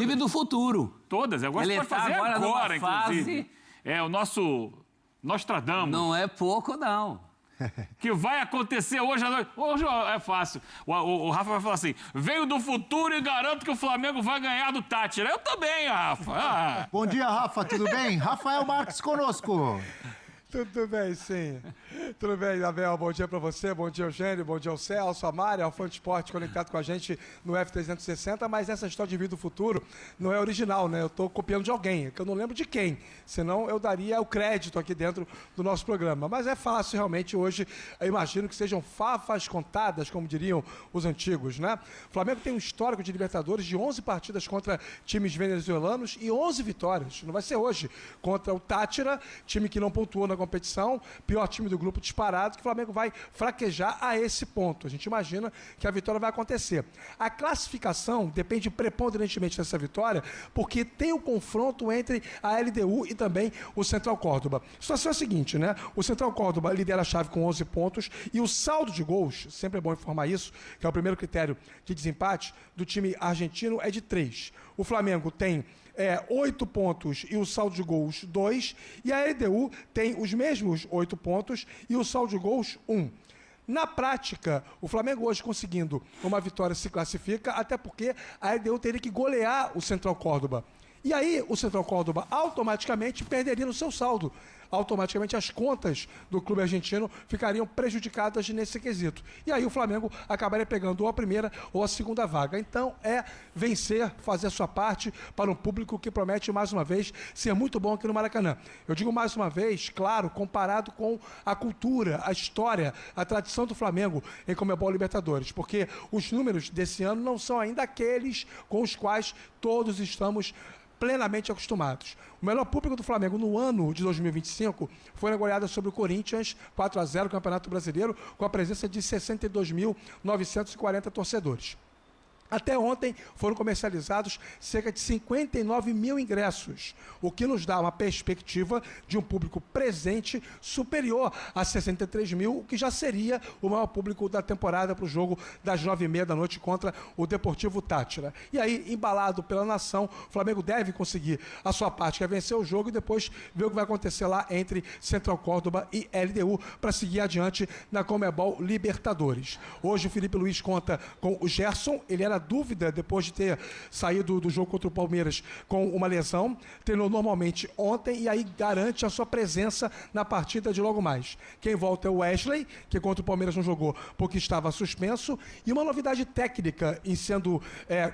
Inclusive do futuro. Todas, eu gosto de fazer agora, inclusive. É o nosso Nostradamus. Não é pouco, não. Que vai acontecer hoje à noite. Hoje é fácil. O Rafa vai falar assim, venho do futuro e garanto que o Flamengo vai ganhar do Tátira. Eu também, Rafa. Bom dia, Rafa, tudo bem? Rafael Marques conosco. Tudo bem, sim. Tudo bem, Abel. Bom dia pra você, bom dia, Eugênio, bom dia ao Celso, a Mari, ao Fã de Esporte conectado com a gente no F360, mas essa história de vida do futuro não é original, né? Eu tô copiando de alguém, que eu não lembro de quem, senão eu daria o crédito aqui dentro do nosso programa. Mas é fácil, realmente, hoje, eu imagino que sejam favas contadas, como diriam os antigos, né? O Flamengo tem um histórico de Libertadores de 11 partidas contra times venezuelanos e 11 vitórias. Não vai ser hoje contra o Tátira, time que não pontuou na competição, pior time do grupo disparado, que o Flamengo vai fraquejar a esse ponto. A gente imagina que a vitória vai acontecer. A classificação depende preponderantemente dessa vitória, porque tem o confronto entre a LDU e também o Central Córdoba. A situação é a seguinte, né? O Central Córdoba lidera a chave com 11 pontos e o saldo de gols, sempre é bom informar isso, que é o primeiro critério de desempate do time argentino, é de 3. O Flamengo tem 8 pontos e o saldo de gols 2, e a LDU tem os mesmos 8 pontos e o saldo de gols 1. Na prática, o Flamengo hoje conseguindo uma vitória se classifica, até porque a LDU teria que golear o Central Córdoba. E aí o Central Córdoba automaticamente perderia no seu saldo. Automaticamente as contas do clube argentino ficariam prejudicadas nesse quesito. E aí o Flamengo acabaria pegando ou a primeira ou a segunda vaga. Então é vencer, fazer a sua parte para um público que promete mais uma vez ser muito bom aqui no Maracanã. Eu digo mais uma vez, claro, comparado com a cultura, a história, a tradição do Flamengo em Conmebol Libertadores, porque os números desse ano não são ainda aqueles com os quais todos estamos plenamente acostumados. O melhor público do Flamengo no ano de 2025 foi na goleada sobre o Corinthians, 4-0 no Campeonato Brasileiro, com a presença de 62.940 torcedores. Até ontem foram comercializados cerca de 59 mil ingressos, o que nos dá uma perspectiva de um público presente superior a 63 mil, o que já seria o maior público da temporada para o jogo das 9h30 da noite contra o Deportivo Tátira. E aí, embalado pela nação, o Flamengo deve conseguir a sua parte, que é vencer o jogo e depois ver o que vai acontecer lá entre Central Córdoba e LDU para seguir adiante na Conmebol Libertadores. Hoje o Felipe Luiz conta com o Gerson, ele era dúvida depois de ter saído do jogo contra o Palmeiras com uma lesão, treinou normalmente ontem e aí garante a sua presença na partida de logo mais. Quem volta é o Wesley, que contra o Palmeiras não jogou porque estava suspenso, e uma novidade técnica em sendo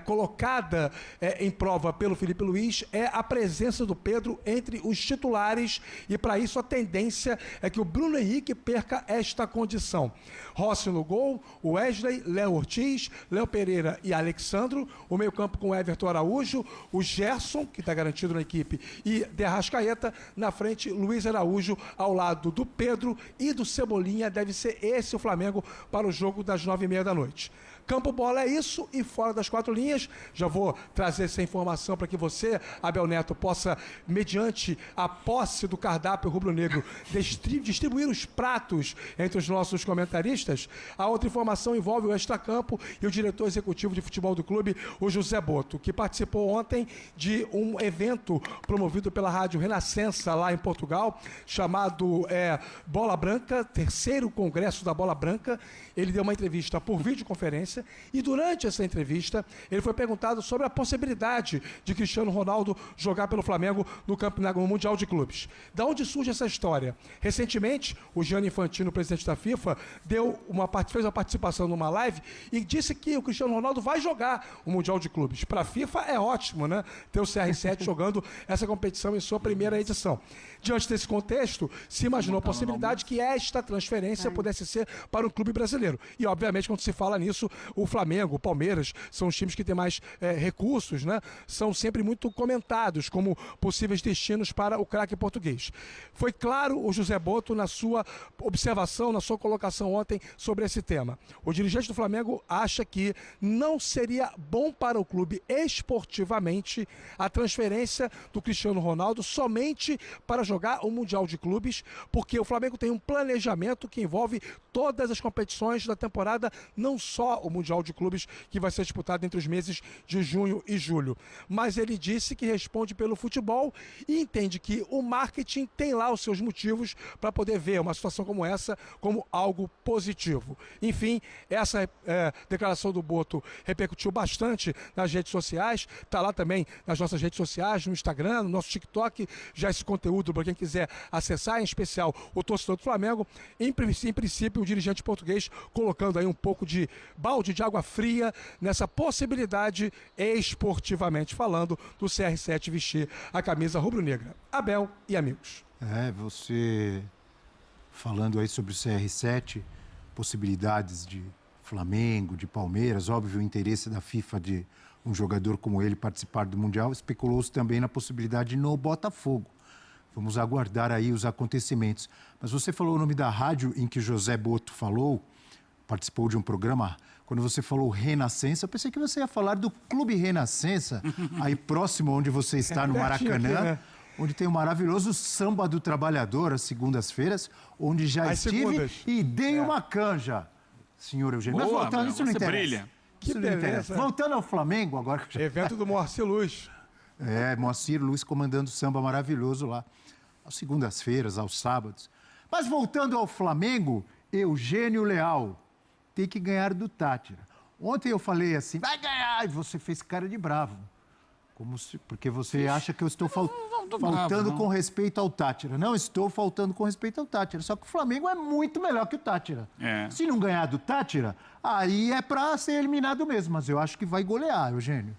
colocada em prova pelo Felipe Luiz é a presença do Pedro entre os titulares, e para isso a tendência é que o Bruno Henrique perca esta condição. Rossi no gol, o Wesley, Léo Ortiz, Léo Pereira e Alexandro, o meio-campo com Everton Araújo, o Gerson, que está garantido na equipe, e De Arrascaeta, na frente Luiz Araújo, ao lado do Pedro e do Cebolinha. Deve ser esse o Flamengo para o jogo das 9h30 da noite. Campo bola é isso, e fora das 4 linhas, já vou trazer essa informação para que você, Abel Neto, possa, mediante a posse do cardápio rubro-negro, distribuir os pratos entre os nossos comentaristas. A outra informação envolve o extracampo e o diretor executivo de futebol do clube, o José Boto, que participou ontem de um evento promovido pela Rádio Renascença lá em Portugal, chamado Bola Branca, 3º Congresso da Bola Branca. Ele deu uma entrevista por videoconferência e durante essa entrevista ele foi perguntado sobre a possibilidade de Cristiano Ronaldo jogar pelo Flamengo no Mundial de Clubes. Da onde surge essa história? Recentemente, o Gianni Infantino, presidente da FIFA, fez uma participação numa live e disse que o Cristiano Ronaldo vai jogar o Mundial de Clubes. Para a FIFA é ótimo, né? Ter o CR7 jogando essa competição em sua primeira edição. Diante desse contexto, se imaginou a possibilidade que esta transferência pudesse ser para o clube brasileiro. E, obviamente, quando se fala nisso, o Flamengo, o Palmeiras, são os times que têm mais recursos, né? São sempre muito comentados como possíveis destinos para o craque português. Foi claro o José Boto na sua observação, na sua colocação ontem sobre esse tema. O dirigente do Flamengo acha que não seria bom para o clube esportivamente a transferência do Cristiano Ronaldo somente para jogar o Mundial de Clubes, porque o Flamengo tem um planejamento que envolve todas as competições da temporada, não só o Mundial de Clubes, que vai ser disputado entre os meses de junho e julho. Mas ele disse que responde pelo futebol e entende que o marketing tem lá os seus motivos para poder ver uma situação como essa como algo positivo. Enfim, essa declaração do Boto repercutiu bastante nas redes sociais, está lá também nas nossas redes sociais, no Instagram, no nosso TikTok, já esse conteúdo para quem quiser acessar, em especial o torcedor do Flamengo. Em princípio, o dirigente português colocando aí um pouco de balde de água fria nessa possibilidade, esportivamente falando, do CR7 vestir a camisa rubro-negra. Abel e amigos. Você falando aí sobre o CR7, possibilidades de Flamengo, de Palmeiras, óbvio o interesse da FIFA de um jogador como ele participar do Mundial, especulou-se também na possibilidade no Botafogo. Vamos aguardar aí os acontecimentos. Mas você falou o nome da rádio em que José Boto falou, participou de um programa. Quando você falou Renascença, eu pensei que você ia falar do Clube Renascença, aí próximo onde você está, no Maracanã, aqui, né? Onde tem o maravilhoso Samba do Trabalhador, às segundas-feiras, onde já estive e dei uma canja, senhor Eugênio. Mas Boa, voltando, isso não você interessa. brilha. Que Isso não interessa. beleza. Voltando ao Flamengo agora. Evento do Moacir Luz. Moacir Luiz comandando o samba maravilhoso lá, às segundas-feiras, aos sábados. Mas voltando ao Flamengo, Eugênio Leal tem que ganhar do Tátira. Ontem eu falei assim, vai ganhar, e você fez cara de bravo. Porque você acha que eu estou faltando com respeito ao Tátira. Não estou faltando com respeito ao Tátira. Só que o Flamengo é muito melhor que o Tátira. Se não ganhar do Tátira, aí é para ser eliminado mesmo. Mas eu acho que vai golear, Eugênio.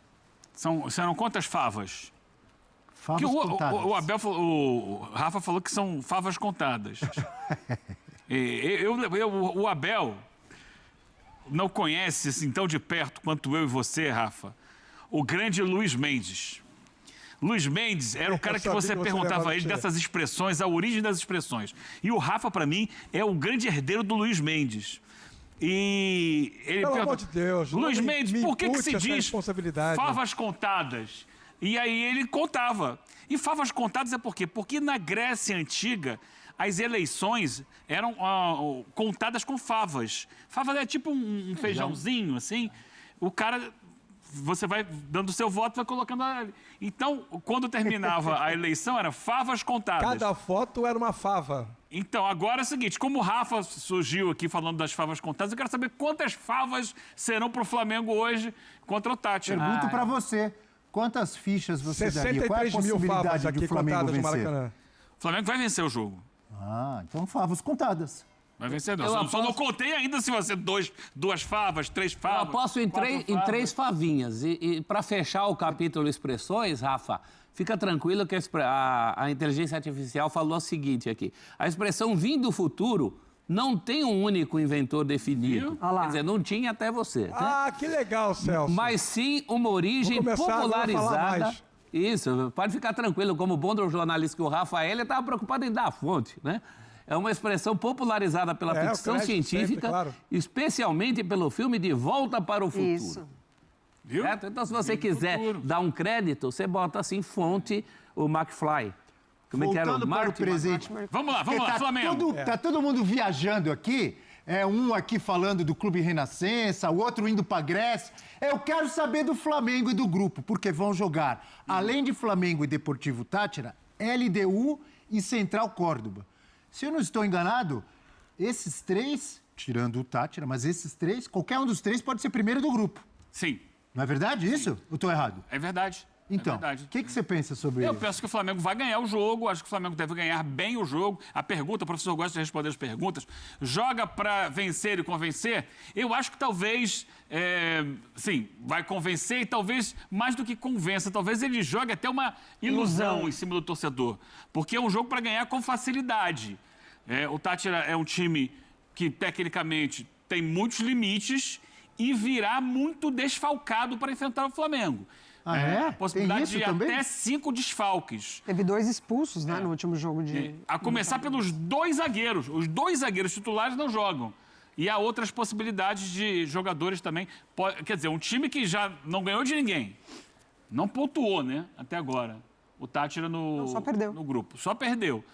Serão quantas favas? Favas Que contadas. o Rafa falou que são favas contadas. O Abel não conhece assim tão de perto quanto eu e você, Rafa, o grande Luiz Mendes. Luiz Mendes era o cara que você perguntava a ele dessas expressões, a origem das expressões. E o Rafa, para mim, é o grande herdeiro do Luiz Mendes. E ele Pelo amor de Deus, Luiz não Mendes, me por que impute se essa diz responsabilidade. favas contadas? E aí ele contava. E favas contadas é por quê? Porque na Grécia Antiga, as eleições eram contadas com favas. Favas é tipo um feijãozinho, assim. O cara... Você vai dando o seu voto, vai colocando... Então, quando terminava a eleição, era favas contadas. Cada foto era uma fava. Então, agora é o seguinte, como o Rafa surgiu aqui falando das favas contadas, eu quero saber quantas favas serão para o Flamengo hoje contra o Tátira. Pergunto para você, quantas fichas você daria? Qual é a 63 mil favas possibilidade de aqui o Flamengo contadas no vencer? Maracanã. O Flamengo vai vencer o jogo. Então favas contadas. Vai vencer, não. Só não contei ainda se vai ser duas favas, três Eu favas. aposto em três favinhas. E para fechar o capítulo expressões, Rafa, fica tranquilo que a inteligência artificial falou o seguinte aqui. A expressão "vim do futuro" não tem um único inventor definido. Quer dizer, não tinha até você. Né? Que legal, Celso. Mas sim uma origem Vou começar agora a falar popularizada. mais. Isso, pode ficar tranquilo. Como bom jornalista que o Rafael, ele estava preocupado em dar a fonte, né? É uma expressão popularizada pela ficção científica, sempre, claro. especialmente pelo filme De Volta para o Futuro. Isso. Viu? Certo? Então, se você quiser dar um crédito, você bota assim, fonte, o McFly. Como é que era? Voltando para o Marty presente. Vamos lá, Flamengo. Tá todo mundo viajando aqui. Um aqui falando do Clube Renascença, o outro indo para Grécia. Eu quero saber do Flamengo e do grupo, porque vão jogar, além de Flamengo e Deportivo Tátira, LDU e Central Córdoba. Se eu não estou enganado, esses três, tirando o Tátira, mas esses três, qualquer um dos três pode ser primeiro do grupo. Sim, Não é verdade isso? Ou estou errado? é verdade. Então, é verdade. o que você pensa sobre Eu isso? penso que o Flamengo vai ganhar o jogo, acho que o Flamengo deve ganhar bem o jogo. A pergunta, o professor gosta de responder as perguntas, joga para vencer e convencer? Eu acho que talvez, sim, vai convencer e talvez, mais do que convença, talvez ele jogue até uma ilusão em cima do torcedor. Porque é um jogo para ganhar com facilidade. O Tátira é um time que, tecnicamente, tem muitos limites e virá muito desfalcado para enfrentar o Flamengo. A possibilidade Tem isso de também? até 5 desfalques. Teve 2 expulsos, né, no último jogo de... A começar pelos 2 zagueiros. Os 2 zagueiros titulares não jogam. E há outras possibilidades de jogadores também. Quer dizer, um time que já não ganhou de ninguém. Não pontuou, né? Até agora. O Tátira Só perdeu. no grupo. Só perdeu.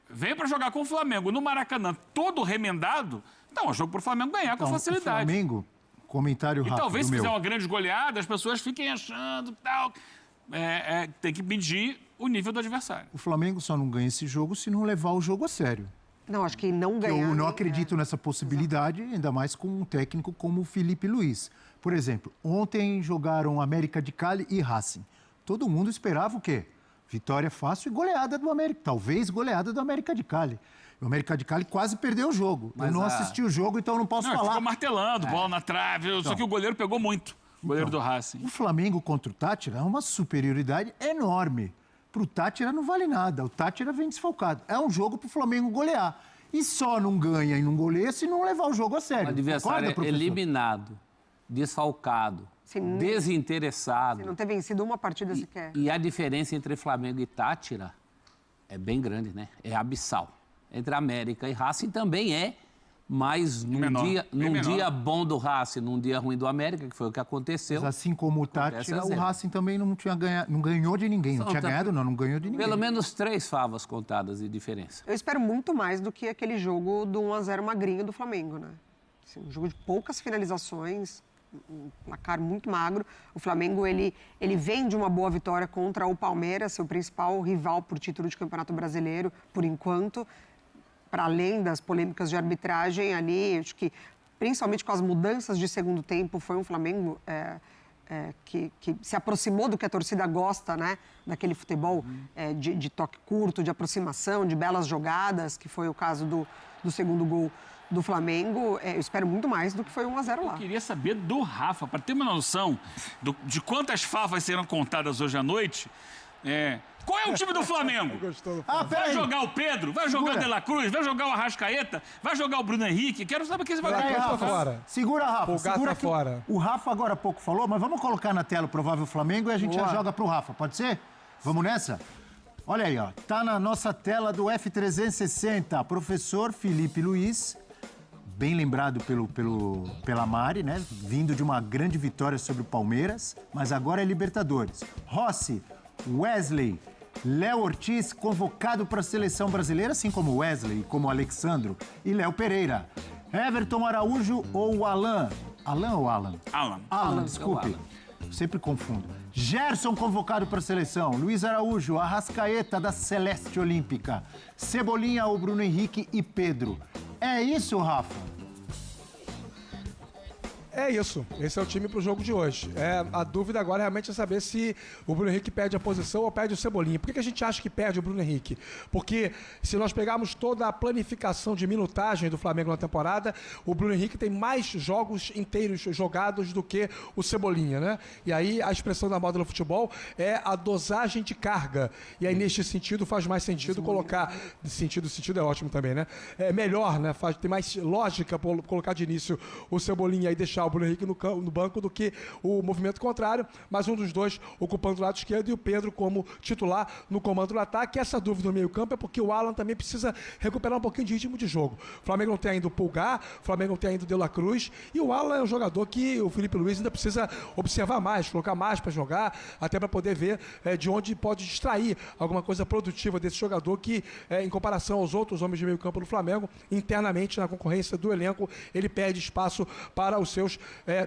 vem para jogar com o Flamengo no Maracanã, todo remendado, então é um jogo para o Flamengo ganhar com Então, facilidade. O Flamengo, comentário E rápido talvez se meu. fizer uma grande goleada, as pessoas fiquem achando tal. Tem que medir o nível do adversário. O Flamengo só não ganha esse jogo se não levar o jogo a sério. Não, acho que não ganhar. Eu não acredito nessa possibilidade, ainda mais com um técnico como o Felipe Luiz. Por exemplo, ontem jogaram América de Cali e Racing. Todo mundo esperava o quê? Vitória fácil e goleada do América. Talvez goleada do América de Cali. O América de Cali quase perdeu o jogo. Mas eu não assisti o jogo, então não posso Não, ele falar. ficou martelando, bola na trave, só que o goleiro pegou muito. O goleiro do Racing. O Flamengo contra o Tátira é uma superioridade enorme. Para o Tátira não vale nada. O Tátira vem desfalcado. É um jogo para o Flamengo golear. E só não ganha e não goleia se não levar o jogo a sério. O adversário Concorda, professor? eliminado, desfalcado, Sim. desinteressado. Se não ter vencido uma partida sequer. E a diferença entre Flamengo e Tátira é bem grande, né? É abissal. Entre América e Racing também é, mas Menor, bem menor. dia bom do Racing, num dia ruim do América, que foi o que aconteceu. Mas assim como o Acontece Tátira, a o zero. Racing também não ganhou de ninguém. Não Não, tinha tá- ganhado, não ganhou de ninguém. Pelo menos 3 favas contadas de diferença. Eu espero muito mais do que aquele jogo do 1-0 magrinho do Flamengo, né? Assim, um jogo de poucas finalizações, um placar muito magro. O Flamengo, ele vem de uma boa vitória contra o Palmeiras, seu principal rival por título de Campeonato Brasileiro, por enquanto. Para além das polêmicas de arbitragem ali, acho que principalmente com as mudanças de segundo tempo, foi um Flamengo que se aproximou do que a torcida gosta, né? Daquele futebol de toque curto, de aproximação, de belas jogadas, que foi o caso do segundo gol do Flamengo. Eu espero muito mais do que foi 1-0 lá. Eu queria saber do Rafa, para ter uma noção de quantas favas serão contadas hoje à noite. Qual é o time do Flamengo? Gostou do Ah, Vai peraí. jogar o Pedro? Vai jogar o Segura. De La Cruz? Vai jogar o Arrascaeta? Vai jogar o Bruno Henrique? Quero saber quem você vai Peraí, Peraí, jogar. Rafa. fora. Segura, Rafa. O gato Segura tá que fora. O Rafa agora há pouco falou, mas vamos colocar na tela o provável Flamengo e a gente já joga pro Rafa. Pode ser? Vamos nessa? Olha aí, ó. Tá na nossa tela do F360. Professor Felipe Luiz, bem lembrado pela Mari, né? Vindo de uma grande vitória sobre o Palmeiras, mas agora é Libertadores. Rossi, Wesley, Léo Ortiz, convocado para a seleção brasileira, assim como Wesley, como Alexandro, e Léo Pereira. Everton Araújo ou Alan? Alan ou Alan? Alan. Alan, desculpe. Alan. Sempre confundo. Gerson convocado para a seleção. Luiz Araújo, Arrascaeta da Celeste Olímpica. Cebolinha ou Bruno Henrique e Pedro. É isso, Rafa? É isso. Esse é o time pro jogo de hoje. A dúvida agora realmente é saber se o Bruno Henrique perde a posição ou perde o Cebolinha. Por que a gente acha que perde o Bruno Henrique? Porque se nós pegarmos toda a planificação de minutagem do Flamengo na temporada, o Bruno Henrique tem mais jogos inteiros jogados do que o Cebolinha, né? E aí a expressão da moda no futebol é a dosagem de carga. E aí neste sentido faz mais sentido colocar... Sentido é ótimo também, né? É melhor, né? Tem mais lógica colocar de início o Cebolinha e deixar o Bruno Henrique no banco do que o movimento contrário, mas um dos dois ocupando o lado esquerdo e o Pedro como titular no comando do ataque. Essa dúvida no meio-campo é porque o Alan também precisa recuperar um pouquinho de ritmo de jogo. O Flamengo não tem ainda o Pulgar, o Flamengo não tem ainda o De La Cruz, e o Alan é um jogador que o Felipe Luiz ainda precisa observar mais, colocar mais para jogar, até para poder ver de onde pode extrair alguma coisa produtiva desse jogador que, em comparação aos outros homens de meio-campo do Flamengo, internamente na concorrência do elenco, ele perde espaço para os seus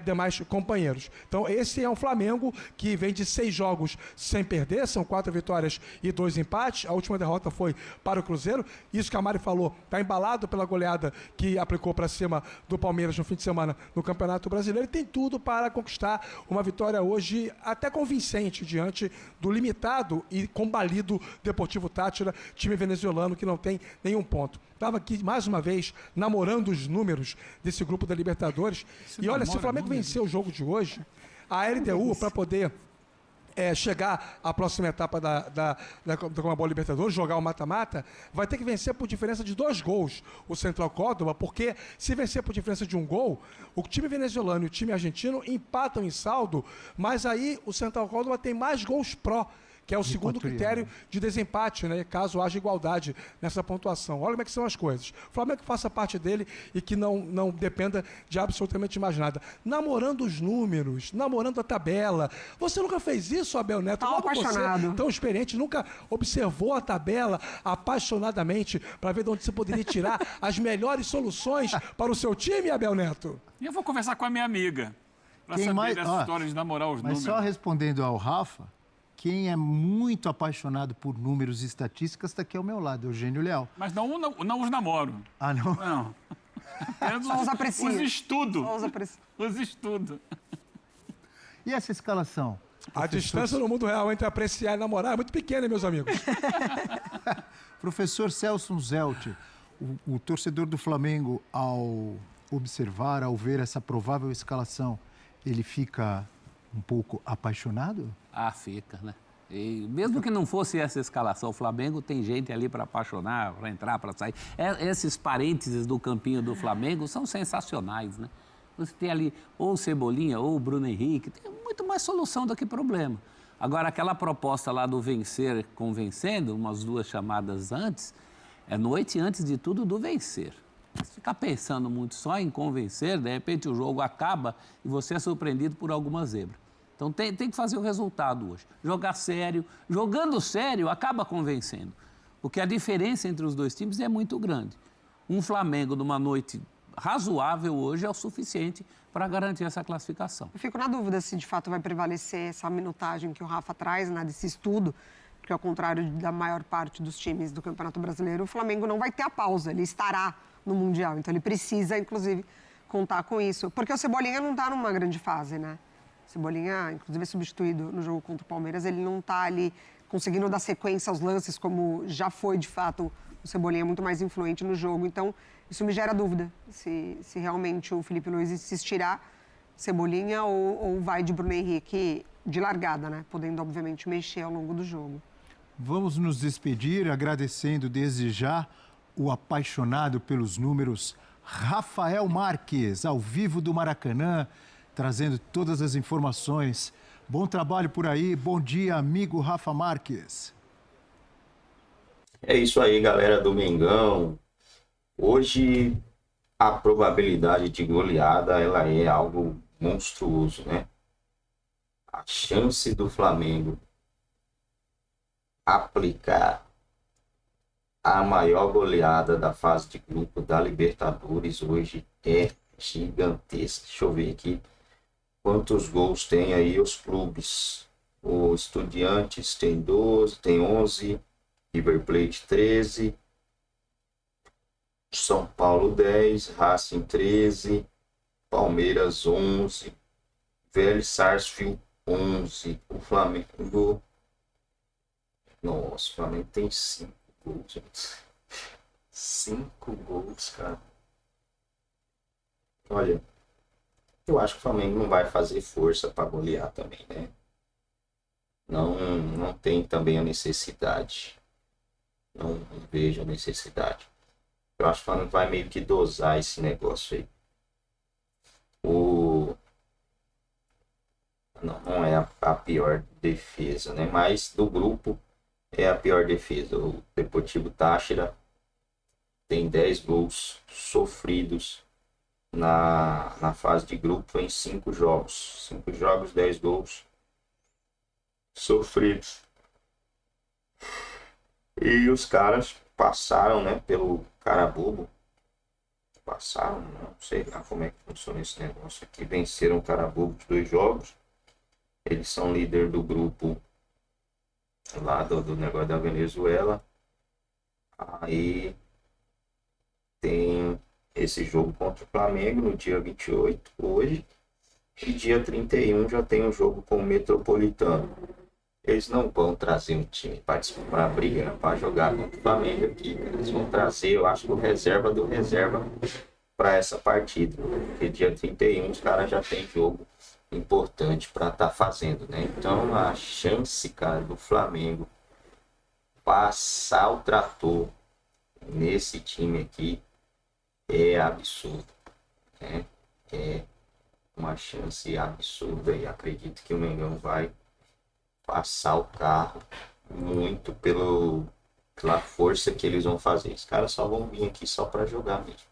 demais companheiros. Então, esse é um Flamengo que vem de 6 jogos sem perder, são 4 vitórias e 2 empates. A última derrota foi para o Cruzeiro. Isso que a Mari falou, está embalado pela goleada que aplicou para cima do Palmeiras no fim de semana no Campeonato Brasileiro, e tem tudo para conquistar uma vitória hoje até convincente diante do limitado e combalido Deportivo Táchira, time venezuelano que não tem nenhum ponto. Estava aqui, mais uma vez, namorando os números desse grupo da Libertadores. E olha, se o Flamengo vencer o jogo de hoje, a LDU, para poder chegar à próxima etapa da Conmebol Libertadores, jogar o mata-mata, vai ter que vencer por diferença de 2 gols o Central Córdoba, porque se vencer por diferença de 1 gol, o time venezuelano e o time argentino empatam em saldo, mas aí o Central Córdoba tem mais gols pró, que é o segundo critério de desempate, né? Caso haja igualdade nessa pontuação. Olha como é que são as coisas. O Flamengo que faça parte dele e que não dependa de absolutamente mais nada. Namorando os números, namorando a tabela. Você nunca fez isso, Abel Neto? Tá Logo apaixonado. você, tão experiente, nunca observou a tabela apaixonadamente para ver de onde você poderia tirar as melhores soluções para o seu time, Abel Neto? E eu vou conversar com a minha amiga para Quem saber mais- dessa ó, história de namorar os Mas números. só respondendo ao Rafa, quem é muito apaixonado por números e estatísticas está aqui ao meu lado, Eugênio Leal. Mas não os namoro. Ah, não? Não. Apenas Só os aprecia. Os estudo. Só os aprecia. Os estudo. E essa escalação? A distância no mundo real entre apreciar e namorar é muito pequena, hein, meus amigos? Professor Celso Zelt, o torcedor do Flamengo, ao observar, ao ver essa provável escalação, ele fica um pouco apaixonado? Ah, fica, né? E mesmo que não fosse essa escalação, o Flamengo tem gente ali para apaixonar, para entrar, para sair. Esses parênteses do campinho do Flamengo são sensacionais, né? Você tem ali ou o Cebolinha ou o Bruno Henrique, tem muito mais solução do que problema. Agora, aquela proposta lá do vencer convencendo, umas 2 chamadas antes, é noite antes de tudo do vencer. Se ficar pensando muito só em convencer, de repente o jogo acaba e você é surpreendido por alguma zebra. Então tem que fazer o resultado hoje. Jogar sério. Jogando sério, acaba convencendo. Porque a diferença entre os dois times é muito grande. Um Flamengo numa noite razoável hoje é o suficiente para garantir essa classificação. Eu fico na dúvida se de fato vai prevalecer essa minutagem que o Rafa traz, né, desse estudo, porque ao contrário da maior parte dos times do Campeonato Brasileiro, o Flamengo não vai ter a pausa, ele estará no Mundial, então ele precisa, inclusive, contar com isso. Porque o Cebolinha não está numa grande fase, né? O Cebolinha, inclusive, é substituído no jogo contra o Palmeiras, ele não está ali conseguindo dar sequência aos lances, como já foi, de fato, o Cebolinha é muito mais influente no jogo, então isso me gera dúvida, se realmente o Felipe Luiz insistirá Cebolinha ou vai de Bruno Henrique de largada, né? Podendo, obviamente, mexer ao longo do jogo. Vamos nos despedir agradecendo desde já o apaixonado pelos números Rafael Marques, ao vivo do Maracanã, trazendo todas as informações. Bom trabalho por aí, bom dia, amigo Rafa Marques. É isso aí, galera do Mengão. Hoje a probabilidade de goleada ela é algo monstruoso, né? A chance do Flamengo aplicar a maior goleada da fase de grupo da Libertadores hoje é gigantesca. Deixa eu ver aqui quantos gols tem aí os clubes. O Estudiantes tem 12, tem 11, River Plate 13, São Paulo 10, Racing 13, Palmeiras 11, Vélez Sarsfield 11, o Flamengo... Nossa, o Flamengo tem 5 gols, gente. 5 gols, cara. Olha, eu acho que o Flamengo não vai fazer força para golear também, né? Não tem também a necessidade. Não vejo a necessidade. Eu acho que o Flamengo vai meio que dosar esse negócio aí. Não é a pior defesa, né? Mas do grupo é a pior defesa. O Deportivo Táchira tem 10 gols sofridos na fase de grupo em 5 jogos. 5 jogos, 10 gols sofridos. E os caras passaram, né, pelo Carabobo. Passaram, não sei lá como é que funciona esse negócio aqui. Venceram o Carabobo de 2 jogos. Eles são líder do grupo lá do negócio da Venezuela. Aí tem esse jogo contra o Flamengo no dia 28, hoje. E dia 31 já tem um jogo com o Metropolitano. Eles não vão trazer um time para briga, para jogar contra o Flamengo aqui. Eles vão trazer, eu acho que o reserva do reserva para essa partida. Porque dia 31 os caras já tem jogo importante para estar fazendo, né? Então a chance, cara, do Flamengo passar o trator nesse time aqui é absurdo, né? É uma chance absurda e acredito que o Mengão vai passar o carro muito pela força que eles vão fazer. Os caras só vão vir aqui só para jogar mesmo.